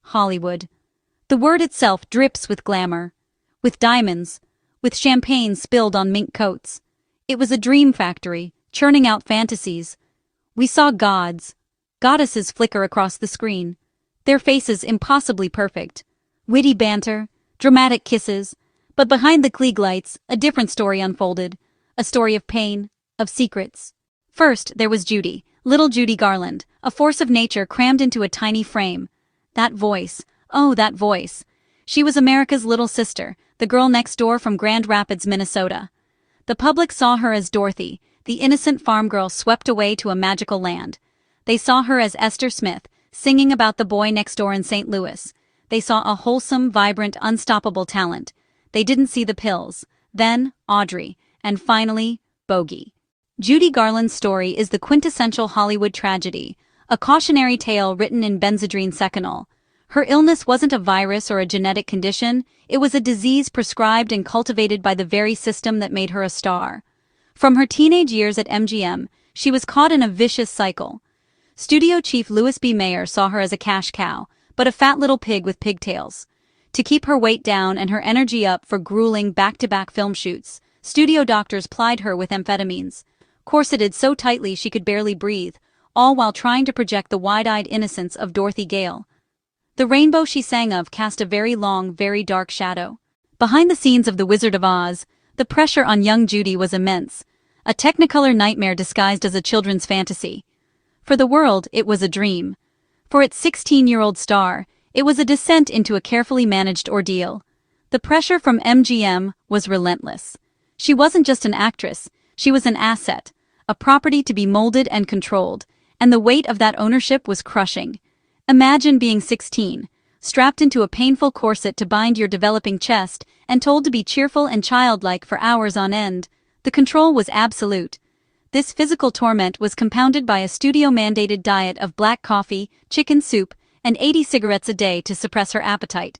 Hollywood. The word itself drips with glamour. With diamonds. With champagne spilled on mink coats. It was a dream factory, churning out fantasies. We saw gods. Goddesses flicker across the screen. Their faces impossibly perfect. Witty banter. Dramatic kisses. But behind the Klieg lights, a different story unfolded. A story of pain. Of secrets. First, there was Judy. Little Judy Garland. A force of nature crammed into a tiny frame. That voice. Oh, that voice. She was America's little sister, the girl next door from Grand Rapids, Minnesota. The public saw her as Dorothy, the innocent farm girl swept away to a magical land. They saw her as Esther Smith, singing about the boy next door in St. Louis. They saw a wholesome, vibrant, unstoppable talent. They didn't see the pills. Then, Audrey. And finally, Bogey. Judy Garland's story is the quintessential Hollywood tragedy, a cautionary tale written in Benzedrine Seconal. Her illness wasn't a virus or a genetic condition, it was a disease prescribed and cultivated by the very system that made her a star. From her teenage years at MGM, she was caught in a vicious cycle. Studio chief Louis B. Mayer saw her as a cash cow, but a fat little pig with pigtails. To keep her weight down and her energy up for grueling back-to-back film shoots, studio doctors plied her with amphetamines, corseted so tightly she could barely breathe, all while trying to project the wide-eyed innocence of Dorothy Gale. The rainbow she sang of cast a very long, very dark shadow. Behind the scenes of The Wizard of Oz, the pressure on young Judy was immense, a technicolor nightmare disguised as a children's fantasy. For the world, it was a dream. For its 16-year-old star, it was a descent into a carefully managed ordeal. The pressure from MGM was relentless. She wasn't just an actress, she was an asset, a property to be molded and controlled, and the weight of that ownership was crushing. Imagine being 16, strapped into a painful corset to bind your developing chest, and told to be cheerful and childlike for hours on end. The control was absolute. This physical torment was compounded by a studio-mandated diet of black coffee, chicken soup, and 80 cigarettes a day to suppress her appetite.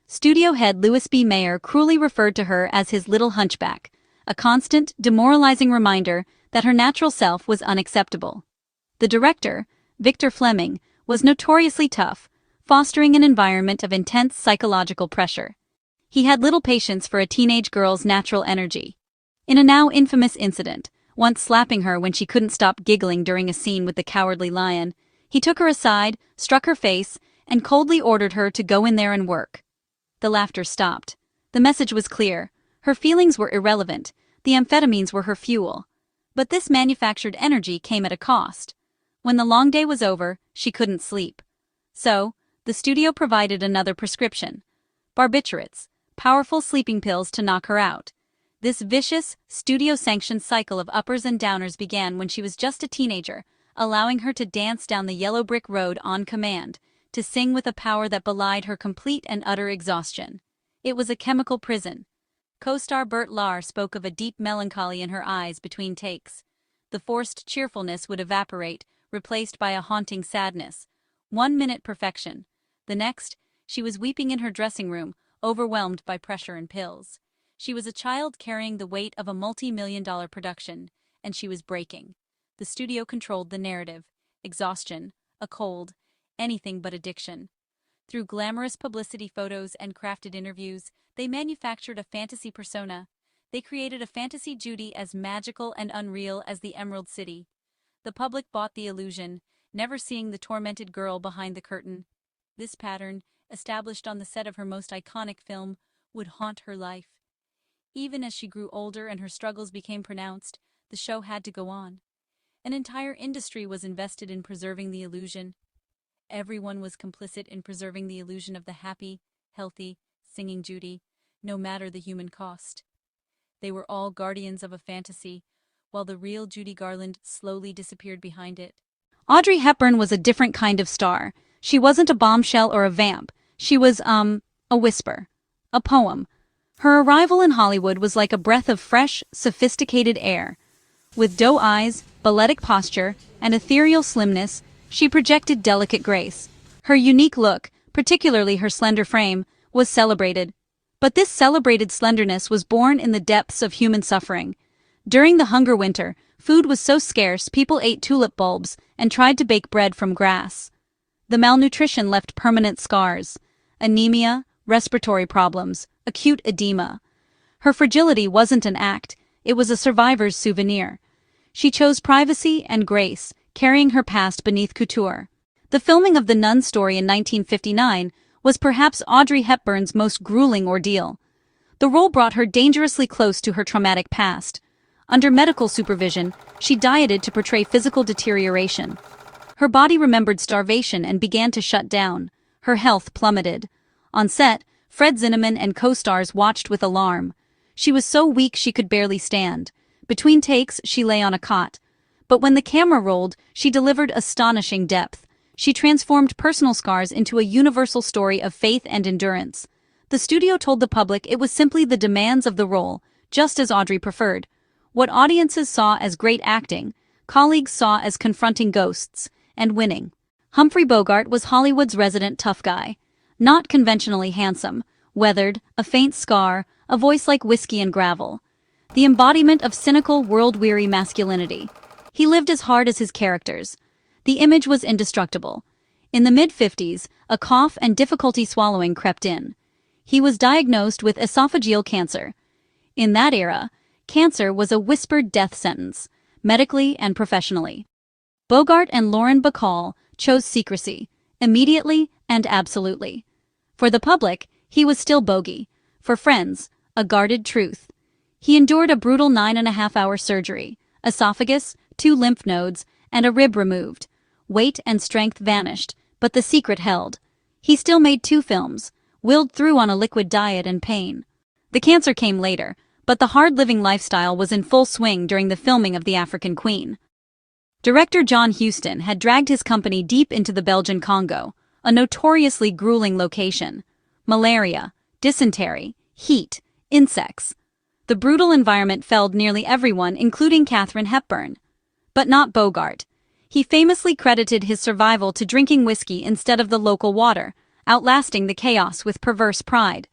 Studio head Louis B. Mayer cruelly referred to her as his little hunchback, a constant, demoralizing reminder that her natural self was unacceptable. The director, Victor Fleming, was notoriously tough, fostering an environment of intense psychological pressure. He had little patience for a teenage girl's natural energy. In a now infamous incident, once slapping her when she couldn't stop giggling during a scene with the Cowardly Lion, he took her aside, struck her face, and coldly ordered her to go in there and work. The laughter stopped. The message was clear. Her feelings were irrelevant. The amphetamines were her fuel. But this manufactured energy came at a cost. When the long day was over, she couldn't sleep. So, the studio provided another prescription. Barbiturates, powerful sleeping pills to knock her out. This vicious, studio-sanctioned cycle of uppers and downers began when she was just a teenager, allowing her to dance down the yellow brick road on command, to sing with a power that belied her complete and utter exhaustion. It was a chemical prison. Co-star Bert Lahr spoke of a deep melancholy in her eyes between takes. The forced cheerfulness would evaporate, replaced by a haunting sadness. 1 minute perfection. The next, she was weeping in her dressing room, overwhelmed by pressure and pills. She was a child carrying the weight of a multi-million-dollar production, and she was breaking. The studio controlled the narrative. Exhaustion, a cold, anything but addiction. Through glamorous publicity photos and crafted interviews, they manufactured a fantasy persona. They created a fantasy Judy as magical and unreal as the Emerald City. The public bought the illusion, never seeing the tormented girl behind the curtain. This pattern, established on the set of her most iconic film, would haunt her life. Even as she grew older and her struggles became pronounced, the show had to go on. An entire industry was invested in preserving the illusion. Everyone was complicit in preserving the illusion of the happy, healthy, singing Judy, no matter the human cost. They were all guardians of a fantasy, while the real Judy Garland slowly disappeared behind it. Audrey Hepburn was a different kind of star. She wasn't a bombshell or a vamp. She was, a whisper. A poem. Her arrival in Hollywood was like a breath of fresh, sophisticated air. With doe eyes, balletic posture, and ethereal slimness, she projected delicate grace. Her unique look, particularly her slender frame, was celebrated. But this celebrated slenderness was born in the depths of human suffering. During the hunger winter, food was so scarce people ate tulip bulbs and tried to bake bread from grass. The malnutrition left permanent scars: anemia, respiratory problems, acute edema. Her fragility wasn't an act, it was a survivor's souvenir. She chose privacy and grace, carrying her past beneath couture. The filming of the Nun story in 1959 was perhaps Audrey Hepburn's most grueling ordeal. The role brought her dangerously close to her traumatic past. Under medical supervision, she dieted to portray physical deterioration. Her body remembered starvation and began to shut down. Her health plummeted. On set, Fred Zinnemann and co-stars watched with alarm. She was so weak she could barely stand. Between takes, she lay on a cot. But when the camera rolled, she delivered astonishing depth. She transformed personal scars into a universal story of faith and endurance. The studio told the public it was simply the demands of the role, just as Audrey preferred. What audiences saw as great acting, colleagues saw as confronting ghosts and winning. Humphrey Bogart was Hollywood's resident tough guy. Not conventionally handsome, weathered, a faint scar, a voice like whiskey and gravel. The embodiment of cynical, world-weary masculinity. He lived as hard as his characters. The image was indestructible. In the mid-50s, a cough and difficulty swallowing crept in. He was diagnosed with esophageal cancer. In that era, cancer was a whispered death sentence, medically and professionally. Bogart and Lauren Bacall chose secrecy, immediately and absolutely. For the public, he was still bogey. For friends, a guarded truth. He endured a brutal 9.5-hour surgery, esophagus, 2 lymph nodes, and a rib removed. Weight and strength vanished, but the secret held. He still made 2 films, willed through on a liquid diet and pain. The cancer came later, but the hard-living lifestyle was in full swing during the filming of The African Queen. Director John Huston had dragged his company deep into the Belgian Congo, a notoriously grueling location. Malaria, dysentery, heat, insects. The brutal environment felled nearly everyone, including Katharine Hepburn. But not Bogart. He famously credited his survival to drinking whiskey instead of the local water, outlasting the chaos with perverse pride.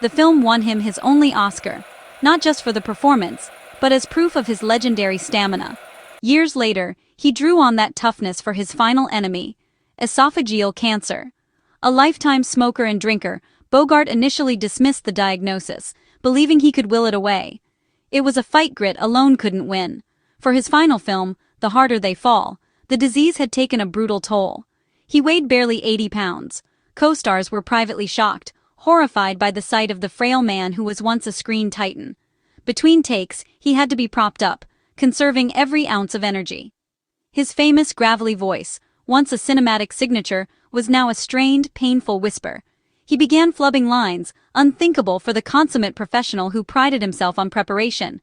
The film won him his only Oscar, not just for the performance, but as proof of his legendary stamina. Years later, he drew on that toughness for his final enemy, esophageal cancer. A lifetime smoker and drinker, Bogart initially dismissed the diagnosis, believing he could will it away. It was a fight grit alone couldn't win. For his final film, The Harder They Fall, the disease had taken a brutal toll. He weighed barely 80 pounds. Co-stars were privately shocked, horrified by the sight of the frail man who was once a screen titan. Between takes, he had to be propped up, conserving every ounce of energy. His famous gravelly voice, once a cinematic signature, was now a strained, painful whisper. He began flubbing lines, unthinkable for the consummate professional who prided himself on preparation.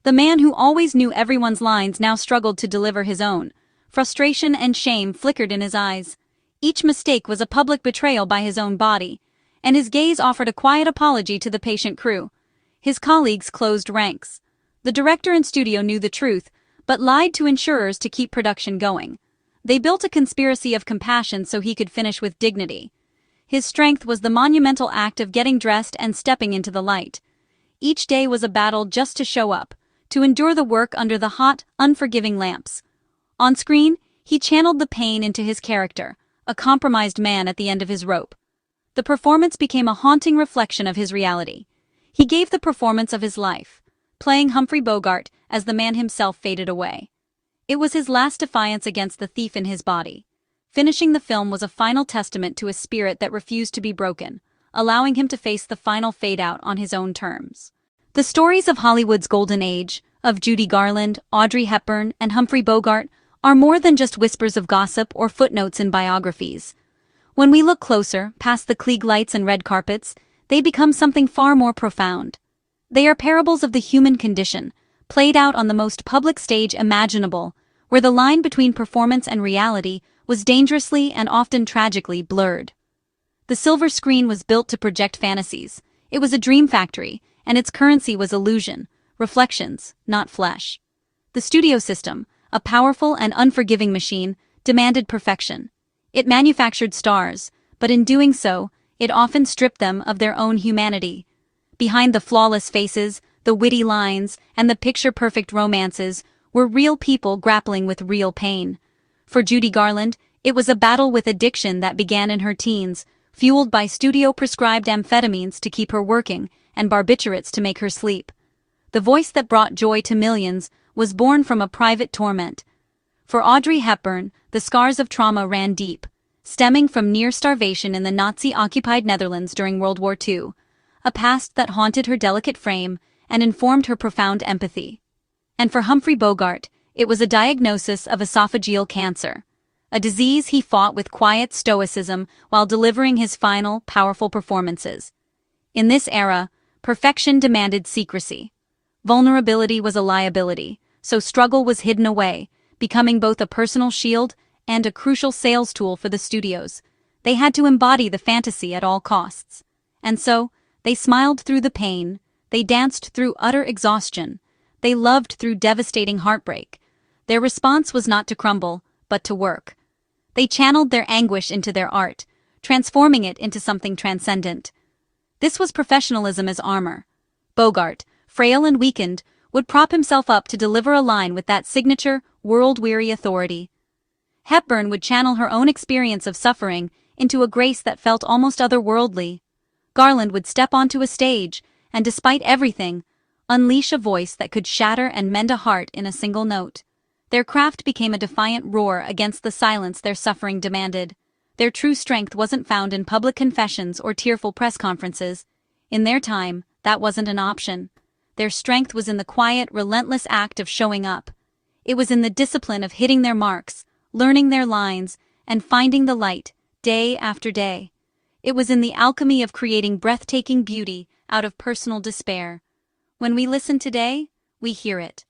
The man who always knew everyone's lines now struggled to deliver his own. Frustration and shame flickered in his eyes. Each mistake was a public betrayal by his own body, and his gaze offered a quiet apology to the patient crew. His colleagues closed ranks. The director and studio knew the truth, but lied to insurers to keep production going. They built a conspiracy of compassion so he could finish with dignity. His strength was the monumental act of getting dressed and stepping into the light. Each day was a battle just to show up, to endure the work under the hot, unforgiving lamps. On screen, he channeled the pain into his character, a compromised man at the end of his rope. The performance became a haunting reflection of his reality. He gave the performance of his life, playing Humphrey Bogart as the man himself faded away. It was his last defiance against the thief in his body. Finishing the film was a final testament to a spirit that refused to be broken, allowing him to face the final fade-out on his own terms. The stories of Hollywood's golden age, of Judy Garland, Audrey Hepburn, and Humphrey Bogart, are more than just whispers of gossip or footnotes in biographies. When we look closer, past the Klieg lights and red carpets, they become something far more profound. They are parables of the human condition, played out on the most public stage imaginable, where the line between performance and reality was dangerously and often tragically blurred. The silver screen was built to project fantasies. It was a dream factory, and its currency was illusion, reflections, not flesh. The studio system, a powerful and unforgiving machine, demanded perfection. It manufactured stars, but in doing so, it often stripped them of their own humanity. Behind the flawless faces, the witty lines, and the picture-perfect romances were real people grappling with real pain. For Judy Garland, It was a battle with addiction that began in her teens, fueled by studio-prescribed amphetamines to keep her working and barbiturates to make her sleep. The voice that brought joy to millions was born from a private torment. For Audrey Hepburn, the scars of trauma ran deep, stemming from near starvation in the Nazi-occupied Netherlands during World War II, a past that haunted her delicate frame and informed her profound empathy. And for Humphrey Bogart, it was a diagnosis of esophageal cancer, a disease he fought with quiet stoicism while delivering his final, powerful performances. In this era, perfection demanded secrecy. Vulnerability was a liability, so struggle was hidden away, becoming both a personal shield and a crucial sales tool for the studios. They had to embody the fantasy at all costs. And so, they smiled through the pain, they danced through utter exhaustion, they loved through devastating heartbreak. Their response was not to crumble, but to work. They channeled their anguish into their art, transforming it into something transcendent. This was professionalism as armor. Bogart, frail and weakened, would prop himself up to deliver a line with that signature, world-weary authority. Hepburn would channel her own experience of suffering into a grace that felt almost otherworldly. Garland would step onto a stage, and despite everything, unleash a voice that could shatter and mend a heart in a single note. Their craft became a defiant roar against the silence their suffering demanded. Their true strength wasn't found in public confessions or tearful press conferences. In their time, that wasn't an option. Their strength was in the quiet, relentless act of showing up. It was in the discipline of hitting their marks, learning their lines, and finding the light, day after day. It was in the alchemy of creating breathtaking beauty out of personal despair. When we listen today, we hear it.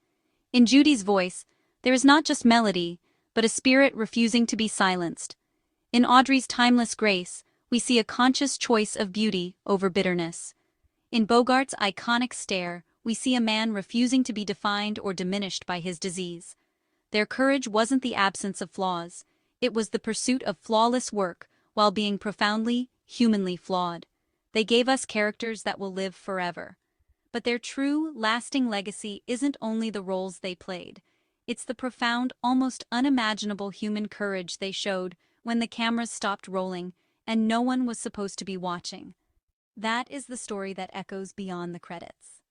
In Judy's voice, there is not just melody, but a spirit refusing to be silenced. In Audrey's timeless grace, we see a conscious choice of beauty over bitterness. In Bogart's iconic stare, we see a man refusing to be defined or diminished by his disease. Their courage wasn't the absence of flaws, it was the pursuit of flawless work while being profoundly, humanly flawed. They gave us characters that will live forever. But their true, lasting legacy isn't only the roles they played. It's the profound, almost unimaginable human courage they showed when the cameras stopped rolling and no one was supposed to be watching. That is the story that echoes beyond the credits.